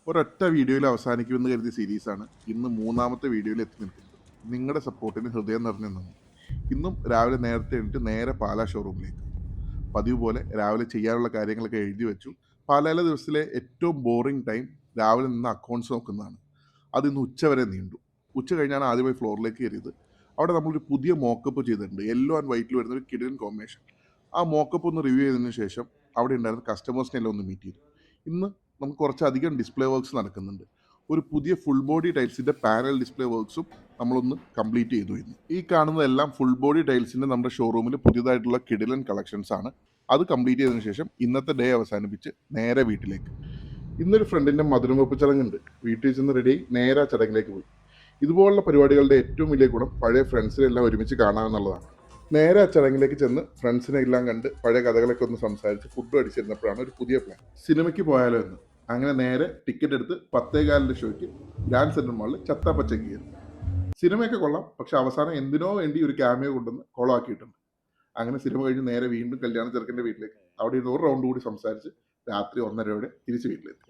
ഒരൊറ്റ വീഡിയോയിൽ അവസാനിക്കുമെന്ന് കരുതിയ സീരീസാണ് ഇന്ന് മൂന്നാമത്തെ വീഡിയോയിൽ എത്തി നിൽക്കുന്നത്. നിങ്ങളുടെ സപ്പോർട്ടിന് ഹൃദയം നിറഞ്ഞു നന്ദി. ഇന്നും രാവിലെ നേരത്തെ എണീറ്റ് നേരെ പാലാ ഷോറൂമിലേക്ക്. പതിവ് പോലെ രാവിലെ ചെയ്യാനുള്ള കാര്യങ്ങളൊക്കെ എഴുതി വെച്ചു. പാലായിലെ ദിവസത്തിലെ ഏറ്റവും ബോറിംഗ് ടൈം രാവിലെ നിന്ന് അക്കൗണ്ട്സ് നോക്കുന്നതാണ്. അത് ഇന്ന് ഉച്ച വരെ നീണ്ടു. ഉച്ച കഴിഞ്ഞാണ് ആദ്യമായി ഫ്ലോറിലേക്ക് കയറിയത്. അവിടെ നമ്മളൊരു പുതിയ മോക്കപ്പ് ചെയ്തിട്ടുണ്ട്. യെല്ലോ ആൻഡ് വൈറ്റിൽ വരുന്ന ഒരു കിടിലൻ കോമ്പിനേഷൻ. ആ മോക്കപ്പ് ഒന്ന് റിവ്യൂ ചെയ്തതിന് ശേഷം അവിടെ ഉണ്ടായിരുന്ന കസ്റ്റമേഴ്സിനെ എല്ലാം ഒന്ന് മീറ്റ് ചെയ്തു. ഇന്ന് നമുക്ക് കുറച്ചധികം ഡിസ്പ്ലേ വർക്ക്സ് നടക്കുന്നുണ്ട്. ഒരു പുതിയ ഫുൾ ബോഡി ടൈൽസിൻ്റെ പാനൽ ഡിസ്പ്ലേ വർക്ക്സും നമ്മളൊന്ന് കംപ്ലീറ്റ് ചെയ്തു ഇന്ന്. ഈ കാണുന്നതെല്ലാം ഫുൾ ബോഡി ടൈൽസിൻ്റെ നമ്മുടെ ഷോറൂമിൽ പുതിയതായിട്ടുള്ള കിടിലൻ കളക്ഷൻസ് ആണ്. അത് കംപ്ലീറ്റ് ചെയ്തതിനു ശേഷം ഇന്നത്തെ ഡേ അവസാനിപ്പിച്ച് നേരെ വീട്ടിലേക്ക്. ഇന്നൊരു ഫ്രണ്ടിൻ്റെ മധുരം വെപ്പ് ചടങ്ങുണ്ട്. വീട്ടിൽ ചെന്ന് റെഡിയായി നേരെ ആ ചടങ്ങിലേക്ക് പോയി. ഇതുപോലുള്ള പരിപാടികളുടെ ഏറ്റവും വലിയ ഗുണം പഴയ ഫ്രണ്ട്സിനെല്ലാം ഒരുമിച്ച് കാണാമെന്നുള്ളതാണ്. നേരെ ആ ചടങ്ങിലേക്ക് ചെന്ന് ഫ്രണ്ട്സിനെ എല്ലാം കണ്ട് പഴയ കഥകളൊക്കെ ഒന്ന് സംസാരിച്ച് ഫുഡ് അടിച്ചിരുന്നപ്പോഴാണ് ഒരു പുതിയ പ്ലാൻ, സിനിമയ്ക്ക് പോയാലോ എന്ന്. അങ്ങനെ നേരെ ടിക്കറ്റ് എടുത്ത് 10:15 ഷോയ്ക്ക് ഗ്രാൻഡ് സെൻട്രൽ മാളിൽ ചത്താപ്പച്ചക്ക് കയറി. സിനിമയൊക്കെ കൊള്ളാം, പക്ഷെ അവസാനം എന്തിനോ വേണ്ടി ഒരു ക്യാമിയോ കൊണ്ടുവന്ന് കൊളമാക്കിയിട്ടുണ്ട്. അങ്ങനെ സിനിമ കഴിഞ്ഞ് നേരെ വീണ്ടും കല്യാണ ചെറുക്കൻ്റെ വീട്ടിലേക്ക്. അവിടെ ഇരുന്ന് ഒരു റൗണ്ട് കൂടി സംസാരിച്ച് രാത്രി 1:30 തിരിച്ച് വീട്ടിലെത്തി.